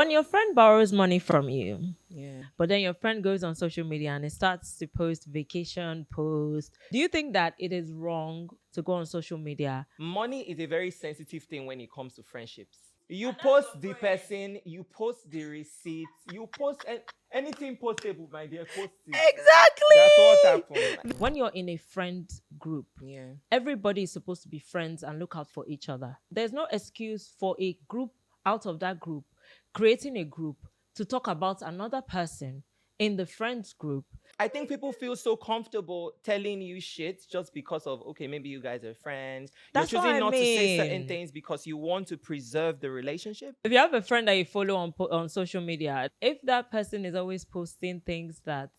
When your friend borrows money from you, Yeah. but then your friend goes on social media and it starts to post vacation posts, do you think that it is wrong to go on social media? Money is a very sensitive thing when it comes to friendships. You post the person, you post the receipts, you post anything postable, my dear, post it. That's what happened. When you're in a friend group, Yeah. everybody is supposed to be friends and look out for each other. There's no excuse for a group out of that group creating a group to talk about another person in the friends group. I think people feel so comfortable telling you shit just because of, okay, maybe you guys are friends. You're That's what choosing I not to say certain mean. things because you want to preserve the relationship. If you have a friend that you follow on social media, if that person is always posting things that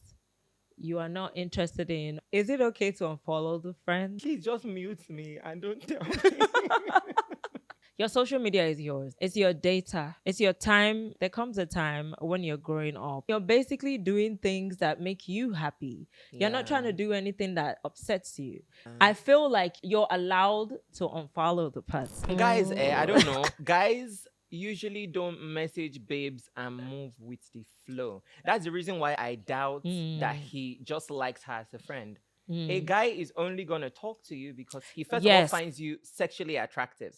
you are not interested in, is it okay to unfollow the friend? Please just mute me and don't tell me. Your social media is yours. It's your data. It's your time. There comes a time when you're growing up. You're basically doing things that make you happy. You're not trying to do anything that upsets you. I feel like you're allowed to unfollow the person. Guys, I don't know. Guys usually don't message babes and move with the flow. That's the reason why I doubt that he just likes her as a friend. A guy is only going to talk to you because he first of all Yes. finds you sexually attractive.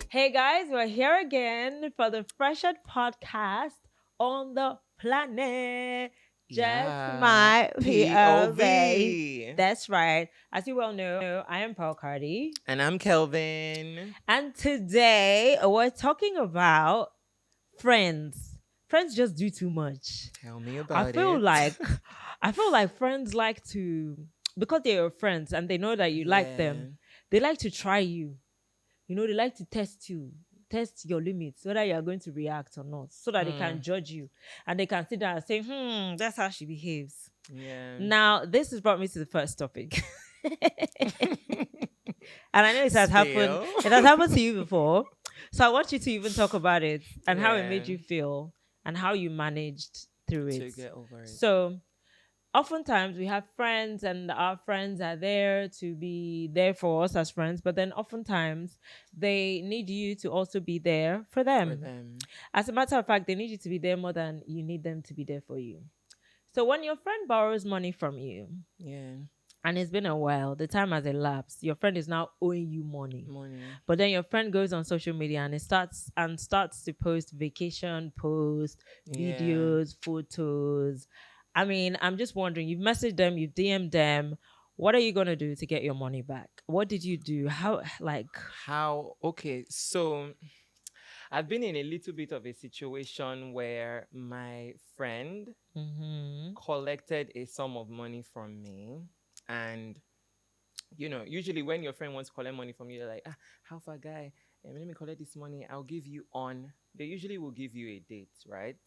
Hey guys, we're here again for the Fresher podcast on the planet. Just my POV. That's right. As you well know, I am Pearl Cardi. And I'm Kelvin. And today we're talking about friends. Friends just do too much. Tell me about I feel it. like friends like to, because they're your friends and they know that you like them, they like to try you. You know, they like to test you, test your limits, whether you are going to react or not, so that they can judge you. And they can sit down and say, that's how she behaves. Yeah. Now, this has brought me to the first topic. And I know it has happened. It has happened to you before. So I want you to even talk about it and how it made you feel and how you managed through it. To get over it. So oftentimes we have friends and our friends are there to be there for us as friends, but then oftentimes they need you to also be there for them. As a matter of fact, they need you to be there more than you need them to be there for you. So when your friend borrows money from you, and it's been a while, the time has elapsed, your friend is now owing you money. But then your friend goes on social media and it starts to post vacation posts, videos, photos. I mean, I'm just wondering, you've messaged them, you've DM'd them. What are you going to do to get your money back? What did you do? Okay, so I've been in a little bit of a situation where my friend collected a sum of money from me. And, you know, usually when your friend wants to collect money from you, you're like, how far, guy? Let me collect this money. I'll give you they usually will give you a date, right?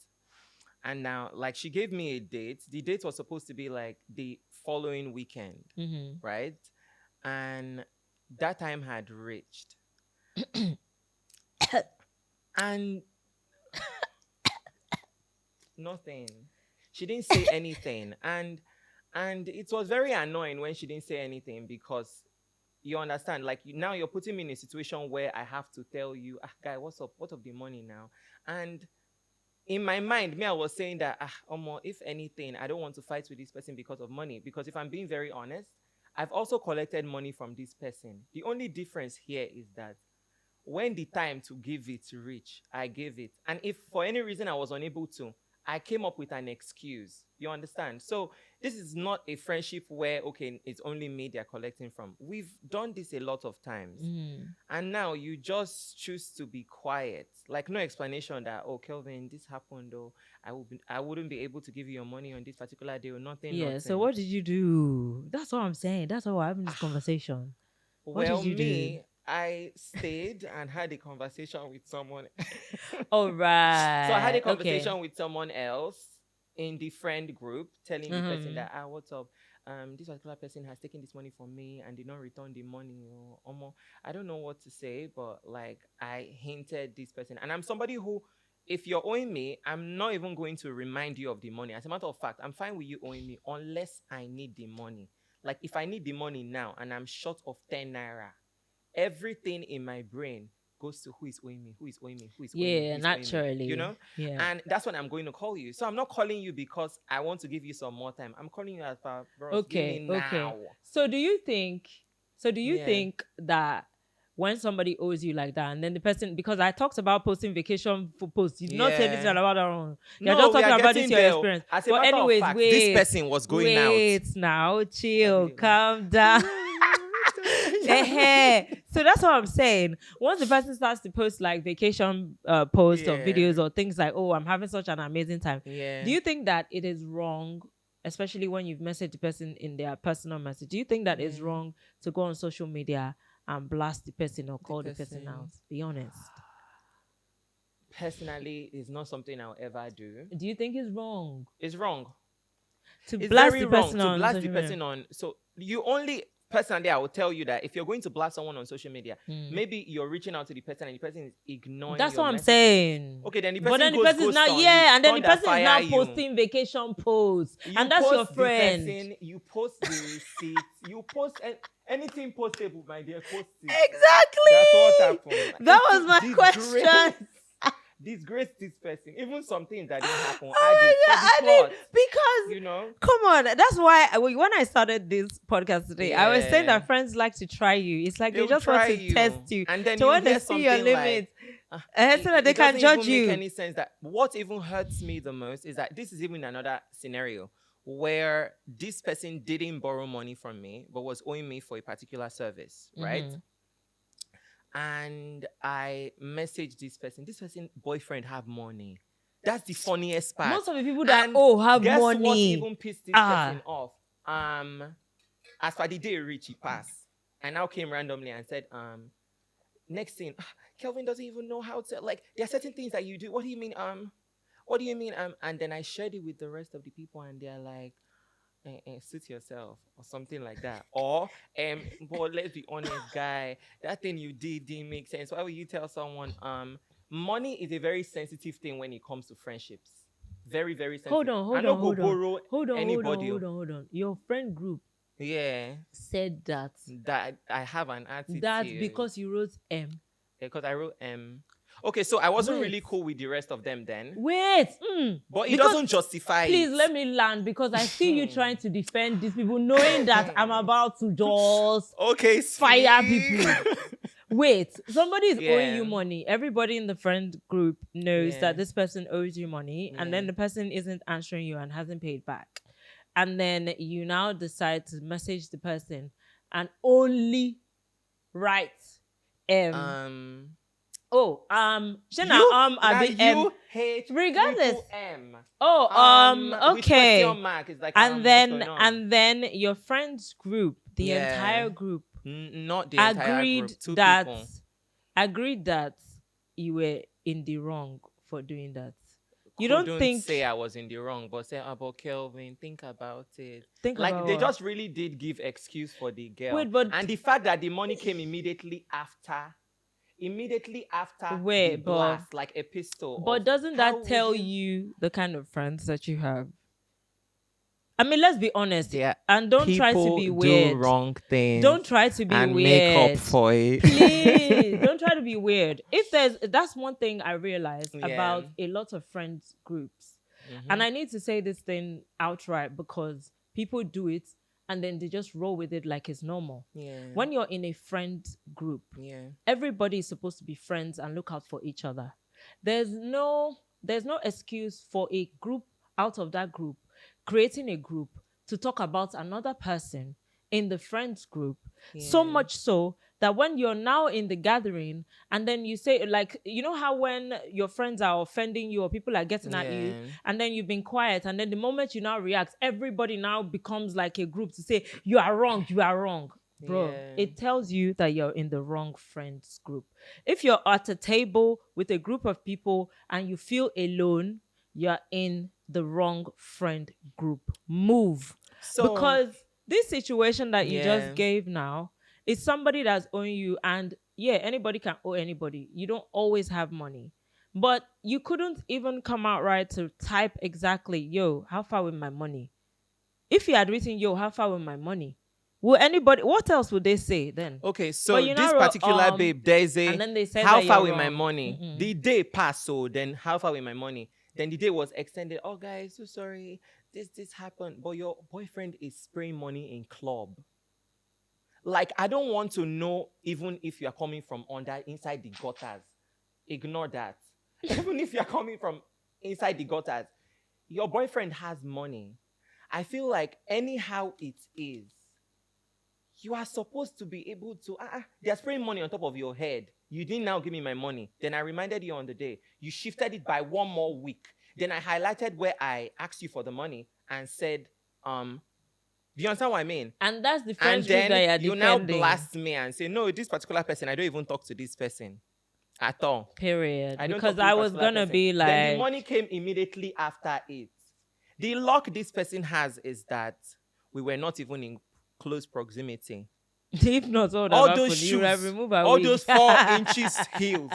And now, like, she gave me a date. The date was supposed to be like the following weekend, right? And that time had reached. And nothing. She didn't say anything. And it was very annoying when she didn't say anything because you understand, like, now you're putting me in a situation where I have to tell you, guy, what's up? What of the money now? And in my mind, I was saying that, if anything, I don't want to fight with this person because of money. Because if I'm being very honest, I've also collected money from this person. The only difference here is that when the time to give it reach, I gave it. And if for any reason I was unable to, I came up with an excuse. You understand? So this is not a friendship where, okay, it's only me they're collecting from. We've done this a lot of times. And now you just choose to be quiet. Like, no explanation that, oh, Kelvin, this happened, or I wouldn't be able to give you your money on this particular day or nothing. Yeah, nothing. So what did you do? That's what I'm saying. That's why we're having this conversation. What did you do? I stayed and had a conversation with someone. All right. So I had a conversation with someone else in the friend group, telling the person that, what's up? this particular person has taken this money from me and did not return the money, or I don't know what to say, but like I hinted this person, and I'm somebody who, if you're owing me, I'm not even going to remind you of the money. As a matter of fact, I'm fine with you owing me unless I need the money. Like if I need the money now and I'm short of 10 naira, everything in my brain goes to who is owing me, who is owing me, who is owing me, Yeah, who is owing me, you naturally. know? Yeah. And that's when I'm going to call you. So I'm not calling you because I want to give you some more time. I'm calling you as far, bros, give me Okay. Okay. now. So do you think? So do you Yeah. think that when somebody owes you like that, and then the person, because I talked about posting vacation for posts, you did not say anything Yeah. about that one. You're No, just we talking are about this getting your there. experience. As a But matter of anyways, fact, wait, this person was going out. wait now, chill, David, calm down. So that's what I'm saying. Once the person starts to post like vacation posts or Yeah. videos or things like, oh, I'm having such an amazing time. Yeah. Do you think that it is wrong, especially when you've messaged the person in their personal message? Do you think that it's wrong to go on social media and blast the person or call the person out? Be honest. Personally, it's not something I'll ever do. Do you think it's wrong? It's wrong. To It's blast very the wrong person to on blast the social person media? on. So you only, personally, I will tell you that if you're going to blast someone on social media, maybe you're reaching out to the person and the person is ignoring. That's your what I'm messages. saying. Okay, then the But person then the goes person is ghost not, on you, yeah, and then the thunder person is now fire you. posting vacation posts, You and that's your post the friend. person, you post the receipt, you post anything postable, my dear, post it. Exactly. That's what happened. That was my question. Disgrace this person. Even some things that didn't happen. Oh my God, because you know. Come on, that's why when I started this podcast today, I was saying Yeah. that friends like to try you. It's like they They'll just want try to you. test you, And then so you when they hear see your something like, limits, so that they can doesn't judge even you. make any sense. That what even hurts me the most is that this is even another scenario where this person didn't borrow money from me but was owing me for a particular service, right? And I messaged this person. This person boyfriend have money. That's the funniest part. Most of the people that have guess money. what even pissed this person off? As for the day reach, he passed. I now came randomly and said, next thing, Kelvin doesn't even know how to, like, there are certain things that you do. What do you mean? What do you mean? And then I shared it with the rest of the people, and they're like, suit yourself or something like that. Or, but let's be honest, guy, that thing you didn't make sense. Why would you tell someone, money is a very sensitive thing when it comes to friendships. Very, very sensitive. Hold on. Hold on. Your friend group said that I have an attitude. That's because you wrote M. Because I wrote M. Okay, so I wasn't really cool with the rest of them then. Wait. But it doesn't justify Please it. let me land, because I see you trying to defend these people, knowing that I'm about to just fire people. Wait, somebody is owing you money. Everybody in the friend group knows that this person owes you money, and then the person isn't answering you and hasn't paid back. And then you now decide to message the person and only write you hate regardless. M. Okay. With question mark. It's like, and then your friends group, the entire group, not the entire group, two people agreed that you were in the wrong for doing that. You don't think say I was in the wrong, but say about Kelvin, think about it. Think like about they what? just really did give excuse for the girl. Wait, but and the fact that the money came immediately after the blast, like a pistol. But doesn't that tell you the kind of friends that you have? I mean, let's be honest. And don't try to be weird. Do wrong things. Don't try to be and weird. Make up for it. Please, don't try to be weird. That's one thing I realized about a lot of friends groups. And I need to say this thing outright, because people do it and then they just roll with it like it's normal. When you're in a friend group, everybody is supposed to be friends and look out for each other. There's no excuse for a group out of that group creating a group to talk about another person in the friends group. So much so that when you're now in the gathering and then you say, like, you know how when your friends are offending you or people are getting at you and then you've been quiet, and then the moment you now react, everybody now becomes like a group to say, you are wrong. Bro, it tells you that you're in the wrong friends group. If you're at a table with a group of people and you feel alone, you're in the wrong friend group. Move. So, because this situation that you just Yeah. gave now is somebody that's owing you, and yeah, anybody can owe anybody. You don't always have money. But you couldn't even come out right to type exactly, yo, how far with my money? If you had written, yo, how far with my money? Will anybody, what else would they say then? Okay, But so you this now wrote, particular babe, there's and a then they said how that far you're with my wrong. money? Mm-mm. The day passed, so then how far with my money? Then the day was extended. Oh, guys, so sorry. This happened. But your boyfriend is spraying money in club. Like, I don't want to know even if you are coming from under inside the gutters. Ignore that. Even if you are coming from inside the gutters, your boyfriend has money. I feel like anyhow it is, you are supposed to be able to. They're spraying money on top of your head. You didn't now give me my money. Then I reminded you on the day. You shifted it by one more week. Then I highlighted where I asked you for the money and said, do you understand what I mean? And that's the And friends group that then you're you now defending. blast me and say, no, this particular person, I don't even talk to this person at all. Period. I don't Because talk to this I was particular gonna person. be Then the like, money came immediately after it. The luck this person has is that we were not even in close proximity. if not, what would have All those happened? You would have shoes, removed a all wig. those 4 inches heels,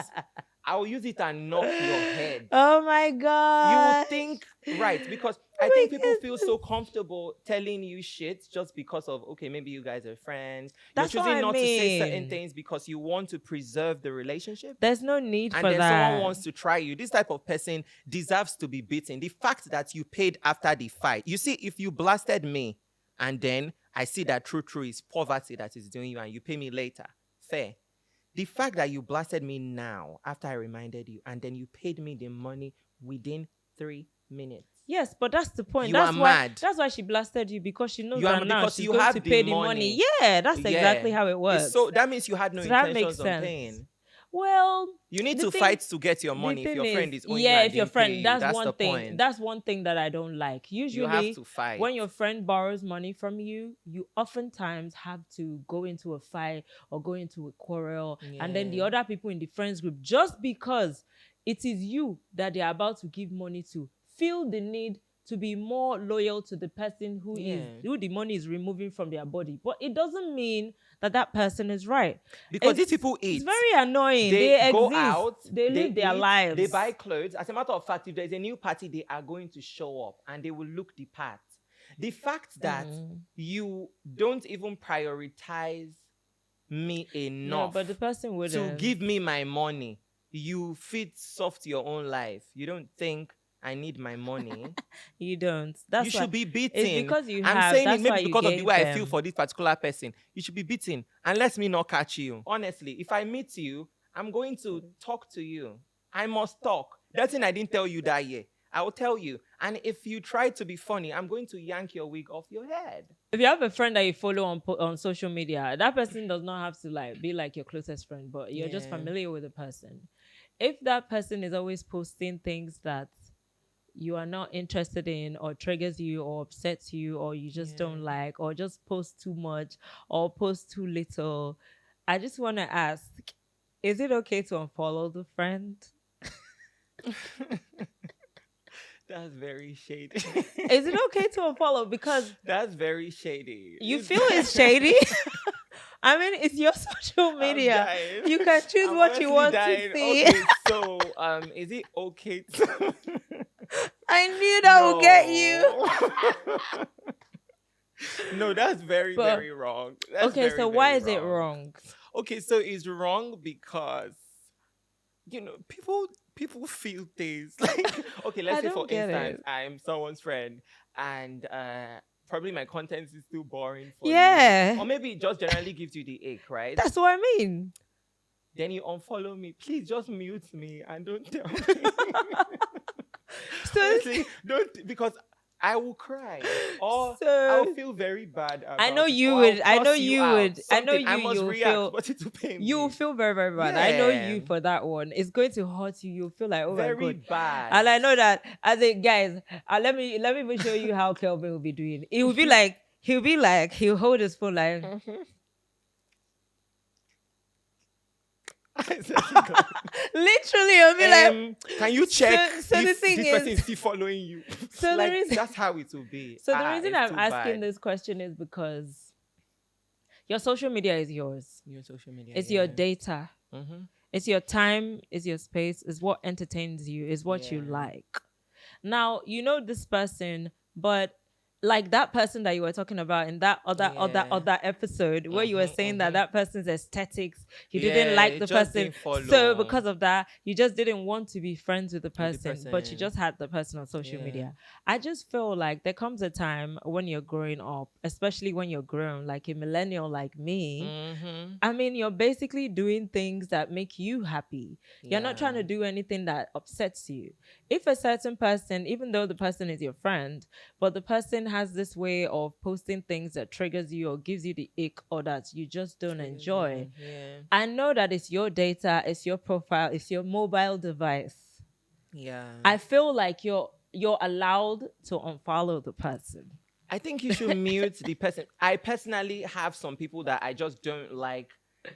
I will use it and knock your head. Oh my You god. would think, right? Because Oh I my think people feel goodness. so comfortable telling you shit just because of, okay, maybe you guys are friends. That's You're what choosing I not to say certain mean. things because you want to preserve the relationship. There's no need And for then someone that. wants to try you. This type of person deserves to be beaten. The fact that you paid after the fight. You see, if you blasted me and then I see that true is poverty that is doing you and you pay me later, fair. The fact that you blasted me now after I reminded you and then you paid me the money within 3 minutes. Yes, but that's the point. You are mad. That's why she blasted you, because she knows You are that now because she's you going have to the pay the money. money. Yeah, that's exactly how it works. So that means you had no So that makes intentions on sense. paying. Well, You need the to thing- fight to get your the money if thing your friend is owing you yeah, and if your didn't pay friend, you. that's That's one the thing. point. That's one thing that I don't like. Usually, You have to fight. when your friend borrows money from you, you oftentimes have to go into a fight or go into a quarrel, and then the Yeah. other people in the friends group, just because it is you that they're about to give money to, feel the need to be more loyal to the person who the money is removing from their body. But it doesn't mean that that person is right. Because these people eat. It's very annoying. They go exist. out. They live their eat, lives. They buy clothes. As a matter of fact, if there's a new party, they are going to show up and they will look the part. The fact that you don't even prioritize me enough but the person would to give me my money, you fit soft your own life. You don't think I need my money. You don't. That's you should be beaten. It's because you I'm have. saying That's it maybe why you because of the gave way I them. feel for this particular person. You should be beaten and let me not catch you. Honestly, if I meet you, I'm going to talk to you. I must talk. That's thing I didn't tell you that year. I will tell you. And if you try to be funny, I'm going to yank your wig off your head. If you have a friend that you follow on social media, that person does not have to be like your closest friend, but you're just familiar with the person. If that person is always posting things that you are not interested in, or triggers you, or upsets you, or you just don't like, or just post too much or post too little, I just want to ask, is it okay to unfollow the friend? That's very shady. Is it okay to unfollow? Because that's very shady. You feel it's shady? I mean, it's your social media. You can choose what you want to see. Okay, so is it okay to I knew that would get you. No, that's very, very wrong. That's okay, very, so why is wrong. it wrong? Okay, so it's wrong because people feel things like, okay, let's say for instance, I'm someone's friend and probably my content is too boring for you. Or maybe it just generally gives you the ache, right? That's what I mean. Then you unfollow me. Please just mute me and don't tell me. So honestly, don't, because I will cry or I'll feel very bad about I know it, you or would. I'll I know cuss you out. would. I know Something, I you. must You'll react, feel. but it will pain me. You'll feel very, very bad. I know you for that one. It's going to hurt you. You'll feel like, oh very my god, bad. And I know that. As a guys, let me even show you how Kelvin will be doing. It will be like he'll hold his phone like. I swear to God. Literally, I'll be Can you check so the if thing this person is, is still following you? so the Like, reason, that's how it will be. so the reason It's I'm too asking bad. this question is because your social media is yours. Your social media, It's your yeah. data. Mm-hmm. It's your time. It's your space. It's what entertains you. It's what you Yeah. like. Now you know this person, but like that person that you were talking about in that Yeah. other episode where you were Mm-hmm, saying that mm-hmm. that person's aesthetics, you didn't Yeah, like it the just person, didn't so follow because of that you just didn't want to be friends with the with the person, but you person. just had the person on social Yeah. media. I just feel like there comes a time when you're growing up, especially when you're grown, like a millennial like me. Mm-hmm. I mean, you're basically doing things that make you happy. You're not trying Yeah. to do anything that upsets you. If a certain person, even though the person is your friend, but the person has this way of posting things that triggers you or gives you the ick or that you just don't Triggers you. enjoy, Yeah. I know that it's your data, it's your profile, it's your mobile device. Yeah. I feel like you're allowed to unfollow the person. I think you should mute the person. I personally have some people that I just don't like.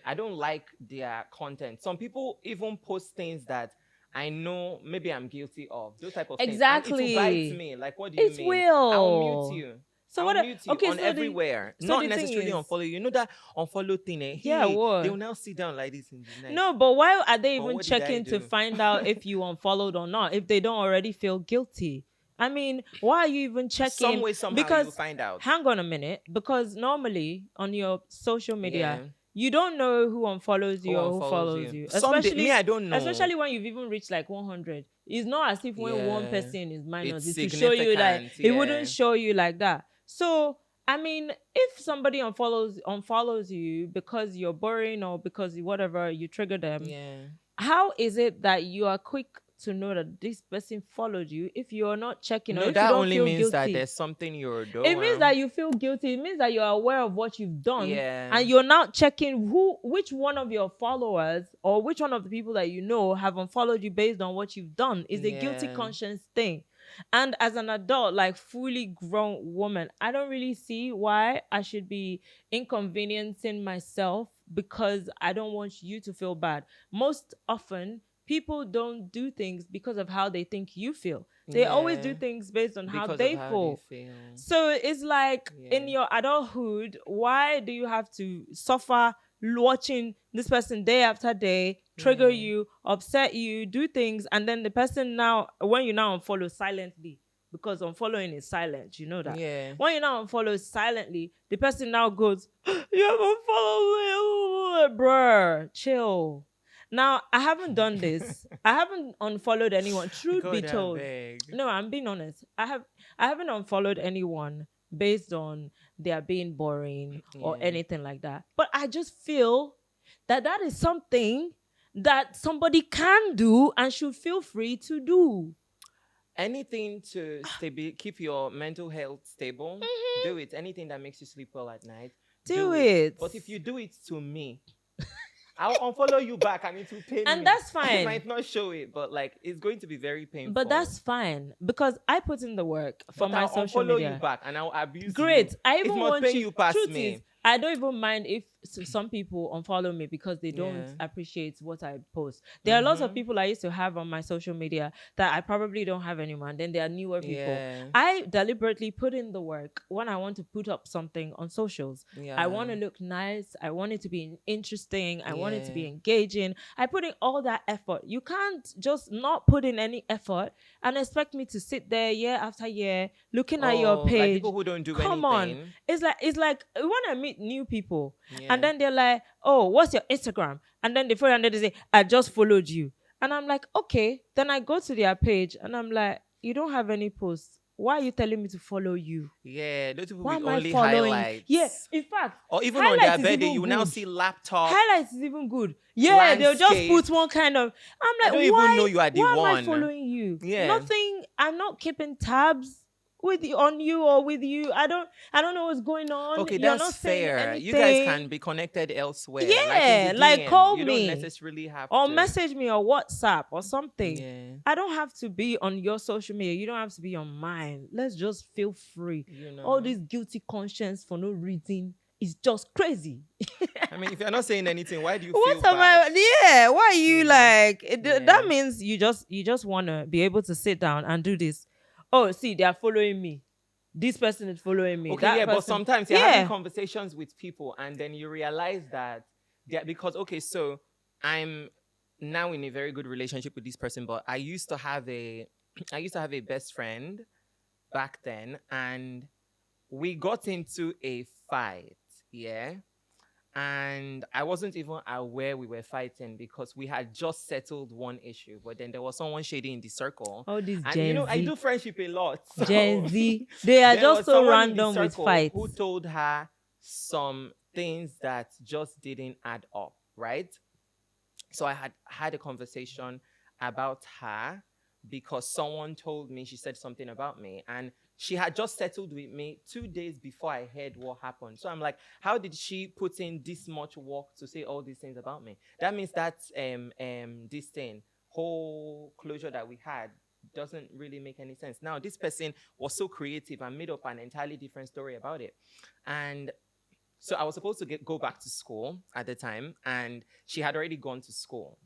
I don't like their content. Some people even post things that I know maybe I'm guilty of. Those type of things. And it will bite Exactly. me. Like, what do you It mean? I'll mute will. you. So I'll what? mute you Okay, on everywhere. so Not the thing necessarily is, unfollow you. You know that unfollow thing, eh? yeah, Hey, they will what? now sit down like this in the night. No, but why are they But even what did I checking to do? find out if you unfollowed or not if they don't already feel guilty? I mean, why are you even Some checking? way, somehow you Because find out. hang on a minute, because normally on your social media, Yeah. you don't know who unfollows Who you or who unfollows follows you? you. Some day, me, I don't know. Especially when you've even reached like 100. It's not as if when one Yeah. person is minus, It's it will show you that significant. it wouldn't Yeah. show you like that. So I mean, if somebody unfollows you because you're boring or because whatever you trigger them, Yeah. how is it that you are quick to know that this person followed you if you're not checking or No, if you that don't only feel means that guilty? there's something you're It means that doing. you feel guilty. It means that you're aware of what you've done Yeah. and you're now checking which one of your followers or which one of the people that you know have unfollowed you based on what you've done. Is a guilty Yeah. conscience thing. And as an adult, like fully grown woman, I don't really see why I should be inconveniencing myself because I don't want you to feel bad. Most often, people don't do things because of how they think you feel. They always do Yeah. things based on how Because of they how they feel. feel. So it's like in Yeah. your adulthood, why do you have to suffer watching this person day after day trigger Yeah. you, upset you, do things, and then the person now, when you now unfollow silently, because unfollowing is silent, you know that. Yeah. When you now unfollow silently, the person now goes, "You have unfollowed me, bruh, chill." Now, I haven't done this. I haven't unfollowed anyone. Truth be God, I told, beg. no, I'm being honest. I haven't unfollowed anyone based on their being boring or Yeah. anything like that. But I just feel that that is something that somebody can do and should feel free to do. Anything to keep your mental health stable, do it. Anything that makes you sleep well at night, Do do it. it. But if you do it to me, I'll unfollow you back and it will pain me. And that's I fine. might not show it, but like it's going to be very painful. But that's fine because I put in the work for But my I'll social unfollow media. you back and I'll abuse Great. you. I It even must want pain you. you past Truth me. is, I don't even mind if some people unfollow me because they don't Yeah. appreciate what I post. There are lots of people I used to have on my social media that I probably don't have anymore. And then there are newer people. Yeah. I deliberately put in the work when I want to put up something on socials. Yeah. I want to look nice. I want it to be interesting. I want it to be Yeah. engaging. I put in all that effort. You can't just not put in any effort and expect me to sit there year after year looking at your Like page. people who don't do Come on. anything. It's like when I meet new people Yeah. and then they're like, "Oh, what's your Instagram?" And then they follow and they say, "I just followed you." And I'm like, "Okay." Then I go to their page and I'm like, "You don't have any posts. Why are you telling me to follow you? Yeah, those people Why with am I only following?" highlights. Yeah, in fact, Or even on their highlights is birthday, even you will now good. see laptop. Highlights is even good. Yeah, they'll just landscape. put one kind of. I'm I like, don't even know you are the why am I one. following you? Yeah. Nothing. I'm not keeping tabs with you on you or with you. I don't know what's going on. Okay, You're that's not saying fair. anything. You guys can be connected elsewhere. Yeah, like in the like DM. call You me don't necessarily have or to. message me or WhatsApp or something. Yeah. I don't have to be on your social media. You don't have to be on mine. Let's just feel free. You know. All this guilty conscience for no reason. is just crazy. I mean, if you're not saying anything, why do you feel What am bad? I? Yeah, why are you You know? like? Yeah. That means you just want to be able to sit down and do this. Oh, see, they are following me. This person is following me. Okay, That yeah, but person, sometimes you're having yeah. conversations with people and then you realize that because okay, so I'm now in a very good relationship with this person, but I used to have a I used to have a best friend back then, and we got into a fight, yeah. And I wasn't even aware we were fighting because we had just settled one issue, but then there was someone shady in the circle. All this And you Gen know, I Z, do friendship a lot. Gen So Z, they are there just was so someone in the random with circle who fights. told her some things that just didn't add up, right? So I had a conversation about her because someone told me, she said something about me, and she had just settled with me 2 days before I heard what happened. So I'm like, how did she put in this much work to say all these things about me? That means that this thing, whole closure that we had doesn't really make any sense. Now this person was so creative and made up an entirely different story about it. And so I was supposed to go back to school at the time, and she had already gone to school.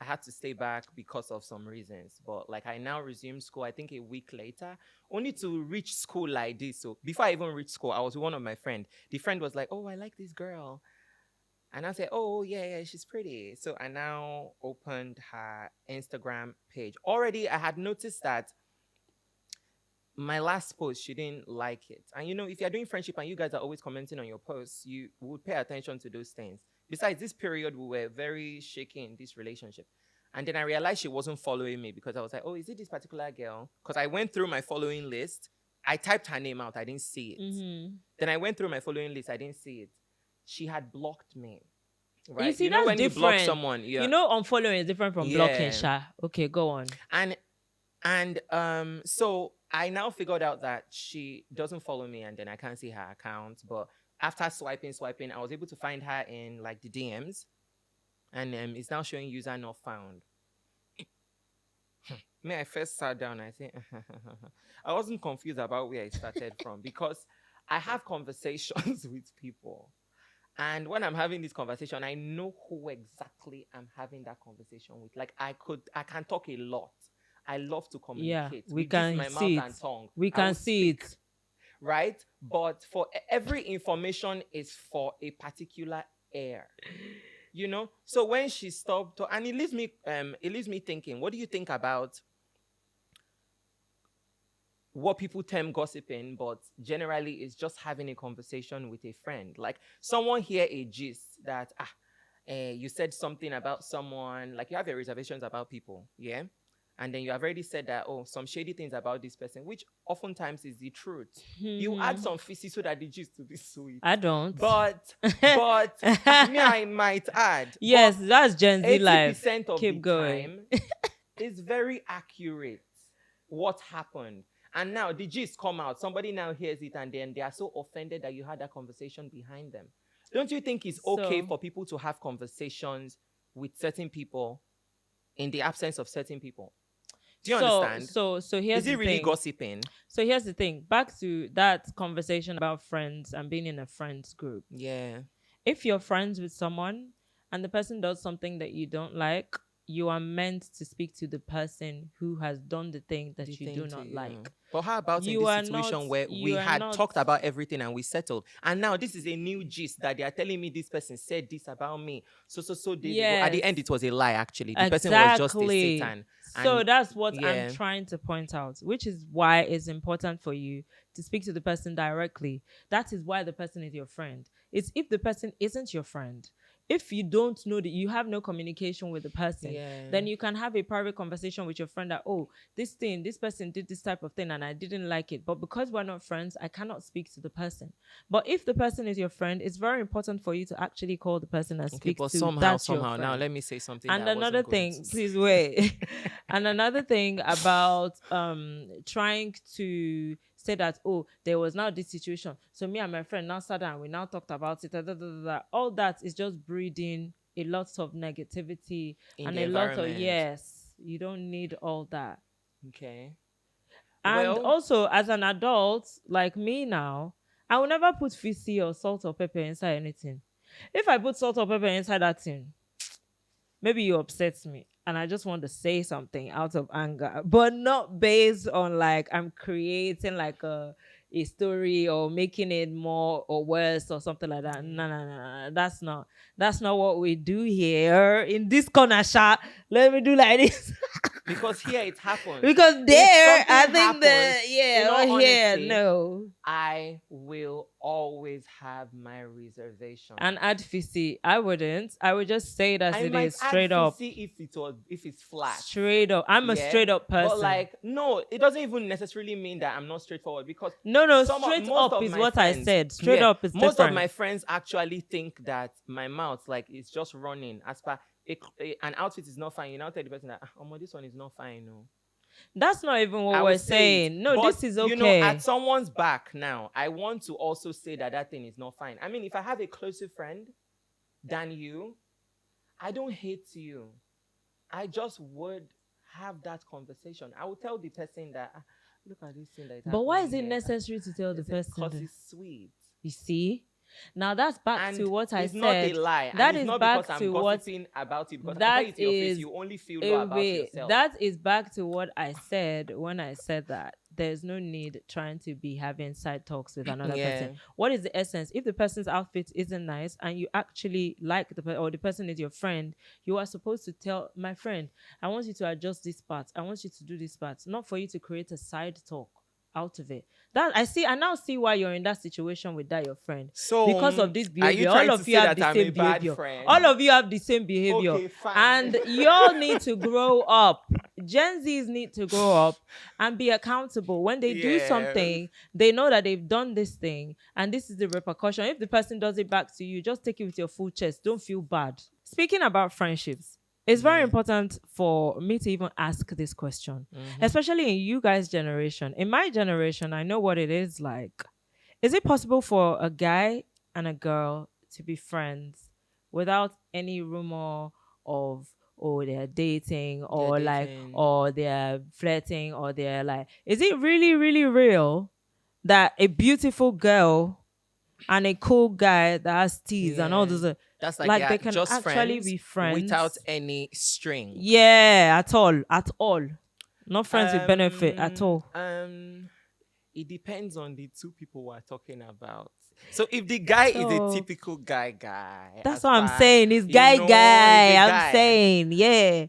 I had to stay back because of some reasons, but like I now resumed school, I think a week later, only to reach school like this. So before I even reached school, I was with one of my friends. The friend was like, "Oh, I like this girl." And I said, "Oh, yeah, yeah, she's pretty." So I now opened her Instagram page. Already, I had noticed that my last post, she didn't like it. And you know, if you're doing friendship and you guys are always commenting on your posts, you would pay attention to those things. Besides, this period, we were very shaky in this relationship. And then I realized she wasn't following me because I was like, oh, is it this particular girl? Because I went through my following list. I typed her name out. I didn't see it. Mm-hmm. Then I went through my following list. I didn't see it. She had blocked me. You Right? see, You know that's when you block different. someone, You yeah. know, unfollowing is different from blocking, Yeah. Sha. Okay, go on. And so I now figured out that she doesn't follow me and then I can't see her account. But after swiping, I was able to find her in like the DMs, and it's now showing user not found. Me, I first sat down, I think I wasn't confused about where I started from because I have conversations with people. And when I'm having this conversation, I know who exactly I'm having that conversation with. Like I can talk a lot. I love to Yeah, communicate we with this can my mouth see it. and tongue. We I can will see speak, it. right? But for every information is for a particular air. You know? So when she stopped and it leaves me thinking, what do you think about what people term gossiping, but generally it's just having a conversation with a friend. Like someone hear a gist that you said something about someone, like you have your reservations about people, yeah, and then you have already said that some shady things about this person, which oftentimes is the truth. You add some feces so that the gist will be sweet. I don't. But me, I might add. Yes, but that's Gen Z life. 80% of Keep the going. time is very accurate what happened. And now the gist come out. Somebody now hears it and then they are so offended that you had that conversation behind them. Don't you think it's okay for people to have conversations with certain people in the absence of certain people? Do you understand? So here's Is it the really thing. gossiping? So here's the thing. Back to that conversation about friends and being in a friends group. Yeah. If you're friends with someone and the person does something that you don't like, you are meant to speak to the person who has done the thing that you do not like. But how about in this situation where we had talked about everything and we settled, and now this is a new gist that they are telling me this person said this about me so days ago. At the end, it was a lie. Actually, the person was just a Satan. So that's what I'm trying to point out, which is why it's important for you to speak to the person directly. That is why the person is your friend. It's if the person isn't your friend, if you don't know that you have no communication with the person, then you can have a private conversation with your friend that, oh, this person did this type of thing and I didn't like it. But because we're not friends, I cannot speak to the person. But if the person is your friend, it's very important for you to actually call the person and speak to somehow. Now let me say something. And another thing, please wait. And another thing about trying to say that, oh, there was now this situation, so me and my friend now sat down, we now talked about it, all that is just breeding a lot of negativity and a lot of you don't need all that. Okay. And also as an adult like me now, I will never put fizzy or salt or pepper inside anything. If I put salt or pepper inside that thing, maybe you upset me and I just want to say something out of anger, but not based on like I'm creating like a story or making it more or worse or something like that. No, no, no, no. That's not what we do here in this corner shot. Let me do like this. Because here it happens. Because If there, I something think that happens, yeah, in all or here, honesty, no. I will always have my reservation. And add fizzy, I wouldn't. I would just say it as I it might is, straight add up. fizzy if it's flat. Straight up. I'm a Yeah, straight up person. But like, no, it doesn't even necessarily mean that I'm not straightforward, because no, some straight most up of is my what friends, I said. Straight yeah, up is most different. of my friends actually think that my mouth like is just running as per an outfit is not fine. You now tell the person that, oh, this one is not fine. No, That's not even what I we're will say it. saying. No, But, this is you know, okay. at someone's back now, I want to also say that that thing is not fine. I mean, if I have a closer friend than you, I don't hate you. I just would have that conversation. I would tell the person that, look at this thing that is But why is happening it here." necessary to tell the person? Because that? it's sweet. You see? Now that's back And to what I it's said. not a lie. That And it's is not back because to I'm what gossiping about it. Because I that tell you to your face, is. you only feel low about yourself. That is back to what I said when I said that there's no need trying to be having side talks with another person. What is the essence? If the person's outfit isn't nice and you actually like or the person is your friend, you are supposed to tell my friend, I want you to adjust this part. I want you to do this part. Not for you to create a side talk out of it. That I now see why you're in that situation with that your friend. So because of this behavior, all of you have the same behavior. All of you have the same behavior. Okay, fine. And y'all need to grow up. Gen Zs need to grow up and be accountable. When they do something, they know that they've done this thing and this is the repercussion. If the person does it back to you, just take it with your full chest. Don't feel bad. Speaking about friendships, it's very important for me to even ask this question, especially in you guys' generation. In my generation, I know what it is like. Is it possible for a guy and a girl to be friends without any rumor of, oh, they're dating or or they're flirting or they're like, is it really, really real that a beautiful girl and a cool guy that has teeth and all those, that's like they can just actually be friends without any string? Yeah, at all. Not friends with benefit at all. It depends on the two people we're talking about. So if the guy is a typical guy, that's what I'm saying. He's guy. I'm saying, yeah.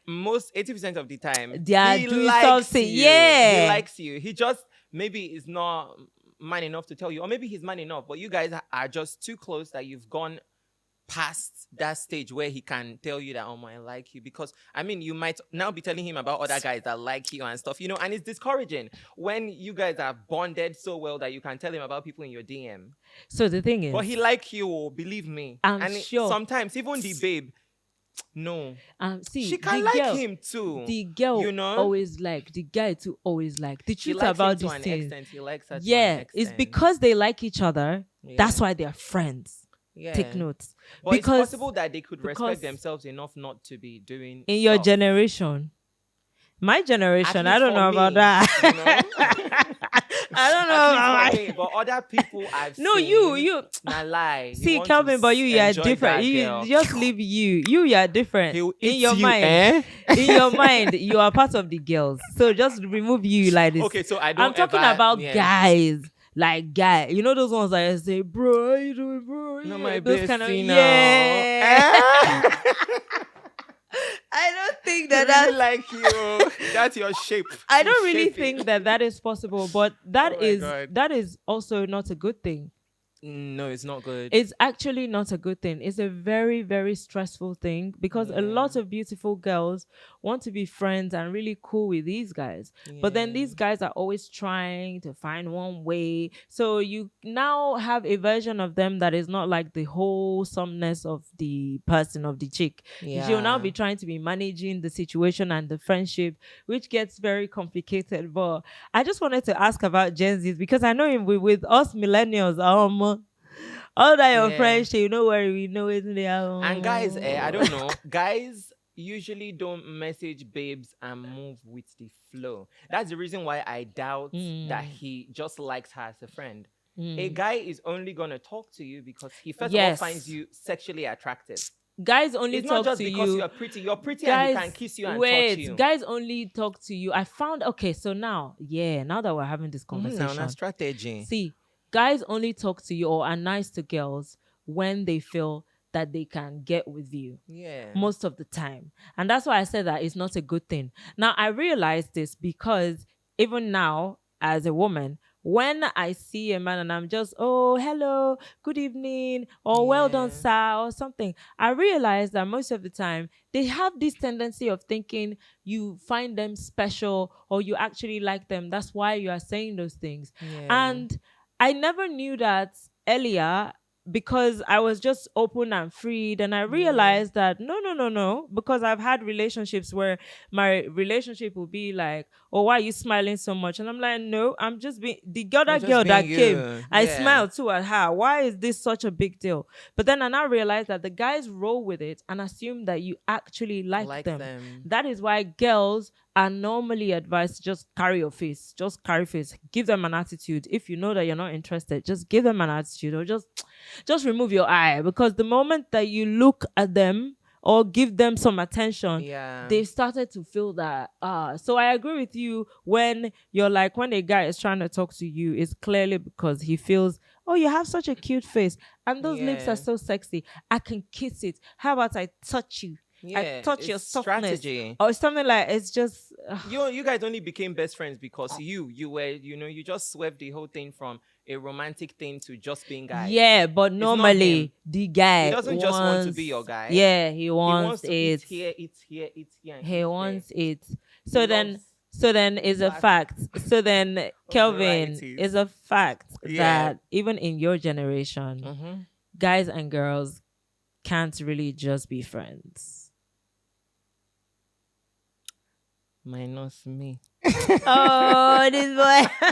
Most 80% of the time, they are he doing likes something. You. Yeah, he likes you. He just maybe is not man enough to tell you, or maybe he's man enough, but you guys are just too close that you've gone past that stage where he can tell you that, oh, I like you. Because I mean, you might now be telling him about other guys that like you and stuff, you know, and it's discouraging when you guys are bonded so well that you can tell him about people in your DM. So the thing is, but he like you, believe me. I'm sure. Sometimes even the babe, no, see, she can like him too. The girl, you know, always like the guy to always like. The truth likes about him this to thing, an extent. He likes her to yeah, an extent. it's because they like each other. Yeah. That's why they're friends. Yeah. Take notes. But because it's possible that they could respect themselves enough not to be doing in your generation. My generation, I don't know about that. You know? I don't know. Me, but other people I've seen. No, you. Nah, lie. See, Calvin, but you are different. You just leave you. You are different. In your mind. In your mind, you are part of the girls. So just remove you like this. Okay, so I'm talking about guys. Like guy, you know those ones that I say, bro, how you doing, bro? No, my those kind of yeah. I don't think that that's like you. That's your shape. I don't really think that is possible, but that is also not a good thing. No, it's not good. It's actually not a good thing. It's a very, very stressful thing because a lot of beautiful girls want to be friends and really cool with these guys. Yeah. But then these guys are always trying to find one way. So you now have a version of them that is not like the wholesomeness of the person, of the chick. Yeah. She'll now be trying to be managing the situation and the friendship, which gets very complicated. But I just wanted to ask about Gen Zs because I know with us millennials, all that your friends, you know where we know it. And guys, I don't know. Guys usually don't message babes and move with the flow. That's the reason why I doubt that he just likes her as a friend. A Mm. guy is only gonna talk to you because he first of all finds Yes. you sexually attractive. Guys only It's not talk just to because you. you're pretty. You're pretty and he can Guys, kiss you and touch wait. you. Guys only talk to you. I found, okay, so now, yeah, now that we're having this Now, na conversation, strategy. see, guys only talk to you or are nice to girls when they feel that they can get with you Yeah. most of the time. And that's why I said that it's not a good thing. Now, I realize this because even now, as a woman, when I see a man and I'm just, oh, hello, good evening, or well done, Yeah. sir, or something, I realize that most of the time they have this tendency of thinking you find them special or you actually like them. That's why you are saying those things. Yeah. And I never knew that earlier because I was just open and freed, and I Yeah. realized that no, no, no, no, because I've had relationships where my relationship will be like, oh, why are you smiling so much? And I'm like, no, I'm just being the You're other just girl being that came. you. I Yeah. smiled too at her. Why is this such a big deal? But then I now realized that the guys roll with it and assume that you actually like Like them. them. That is why girls are normally advised to just carry your face, just carry face, give them an attitude. If you know that you're not interested, just give them an attitude or just remove your eye, because the moment that you look at them or give them some attention, Yeah. they started to feel that. So I agree with you when you're like, when a guy is trying to talk to you, it's clearly because he feels, oh, you have such a cute face and those lips are Yeah. so sexy, I can kiss it, how about I touch you, I Yeah. touch your It's softness, strategy. or something. Like, it's just You guys only became best friends because you were, you just swept the whole thing from a romantic thing to just being guys. yeah, but It's not him. normally the He guy doesn't just want to be your wants, guy. yeah, he He wants wants to eat it. here, eat here, eat here, and He eat there. wants it. He So then, loves so then is a lots fact. So then, of Kelvin, varieties. is a fact Yeah. that even in your generation, Mm-hmm. guys and girls can't really just be friends. Minus me. Oh, this boy.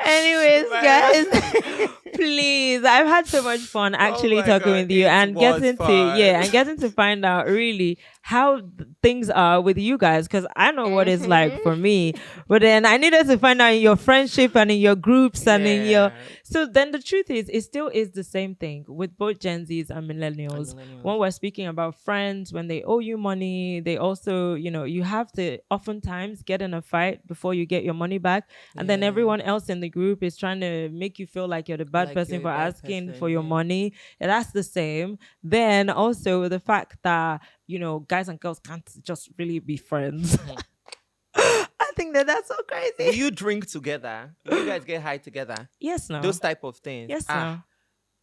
Anyways, guys, Minus. please, I've had so much fun Oh actually my talking god, with you it and was getting to, fun. yeah, and getting to find out really how things are with you guys, because I know what it's like for me, but then I needed to find out in your friendship and in your groups and in your. Yeah. So then the truth is, it still is the same thing with both Gen Zs and And millennials. millennials. When we're speaking about friends, when they owe you money, they also, you have to oftentimes get in a fight before you get your money back, and then Yeah. everyone else in the group is trying to make you feel like you're the bad Like person you're a for bad asking for person, your yeah. money. And that's the same. Then also the fact that guys and girls can't just really be friends. I think that that's so Will crazy. you drink together? Will you guys get high together? Yes, no. Those type of things. Yes, no.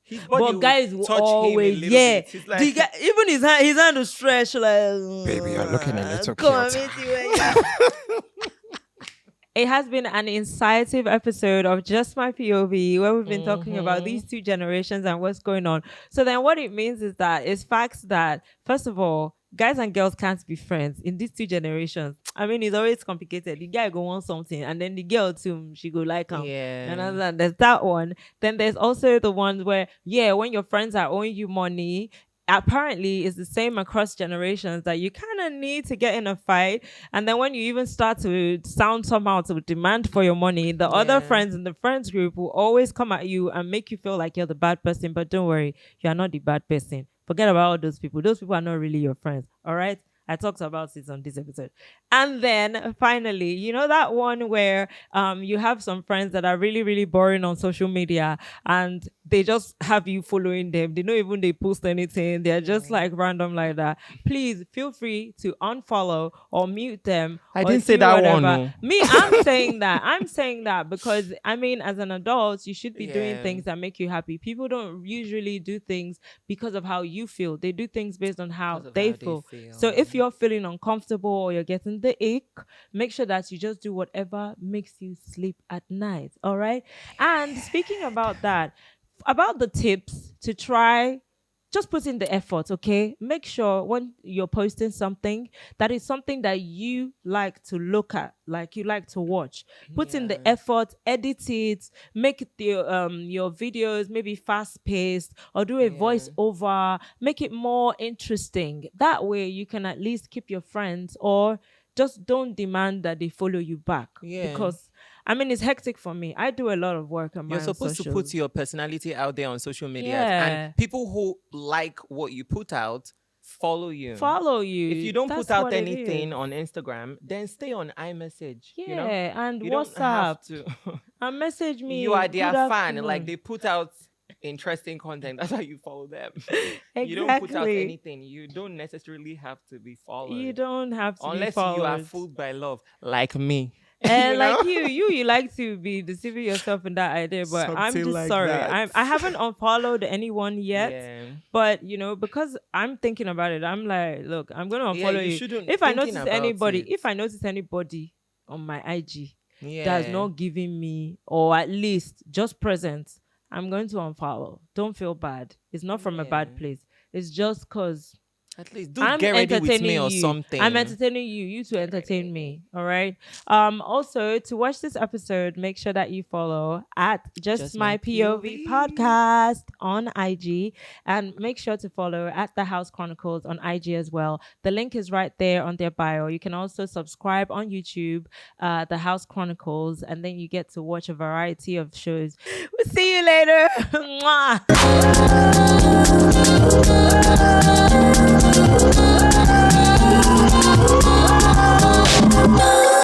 His body But will guys will touch him a always, little yeah. bit. He's The like, guy, even his hand will stretch like. Baby, you're looking a little Come on, cute. meet you when It has been an incisive episode of Just My POV where we've been talking about these two generations and what's going on. So then what it means is that it's facts that, first of all, guys and girls can't be friends in these two generations. I mean, it's always complicated. The guy go want something and then the girl too, she go like him. yeah. And there's that one. Then there's also the ones where, yeah, when your friends are owing you money, apparently it's the same across generations that you kind of need to get in a fight, and then when you even start to sound somehow to demand for your money, the other Yeah. friends in the friends group will always come at you and make you feel like you're the bad person. But don't worry, you are not the bad person. Forget about all those people. Those people are not really your friends. All right, I talked about it on this episode. And then finally, that one where you have some friends that are really, really boring on social media and they just have you following them. They don't even they post anything. They're just like random like that. Please feel free to unfollow or mute them. I or didn't say see that whatever. one. No. Me, I'm saying that. I'm saying that because I mean, as an adult, you should be doing Yeah. things that make you happy. People don't usually do things because of how you feel. They do things based on how Because of they how they feel. feel. So if you're feeling uncomfortable or you're getting the ick, make sure that you just do whatever makes you sleep at night. All right. And speaking about that, about the tips to try, just put in the effort, okay? Make sure when you're posting something that is something that you like to look at, like you like to watch. Put in the Yeah. effort, edit it, make it your videos maybe fast paced, or do a Yeah. voice over, make it more interesting. That way you can at least keep your friends, or just don't demand that they follow you back. Yeah. Because I mean, it's hectic for me. I do a lot of work on You're my own supposed to put socials. your personality out there on social media, and Yeah. people who like what you put out follow you. Follow If you. you don't That's put out what it anything is. on Instagram, then stay on iMessage. Yeah, and You don't have WhatsApp. to. And message You me. are Good their fan. Like, afternoon. they put out interesting content. That's how you follow them. You don't put out Exactly. anything. You don't necessarily have to be You followed don't have to be unless you are followed. fooled by love, like me. And like you like to be deceiving yourself in that idea, but I'm Something just like sorry. that. I haven't unfollowed anyone yet, Yeah. but because I'm thinking about it, I'm like, look, I'm gonna Yeah, unfollow you you. shouldn't If I thinking notice about anybody, it. if I notice anybody on my IG that's Yeah. not giving me, or at least just present, I'm going to unfollow. Don't feel bad. It's not from a bad Yeah. place. It's just cause At least do I'm get ready with me entertaining or you. I'm something. entertaining you. You to Get entertain ready. me. All right. Also, to watch this episode, make sure that you follow at Just My POV podcast on IG, and make sure to follow at The House Chronicles on IG as well. The link is right there on their bio. You can also subscribe on YouTube, The House Chronicles, and then you get to watch a variety of shows. We'll see you later. Mwah.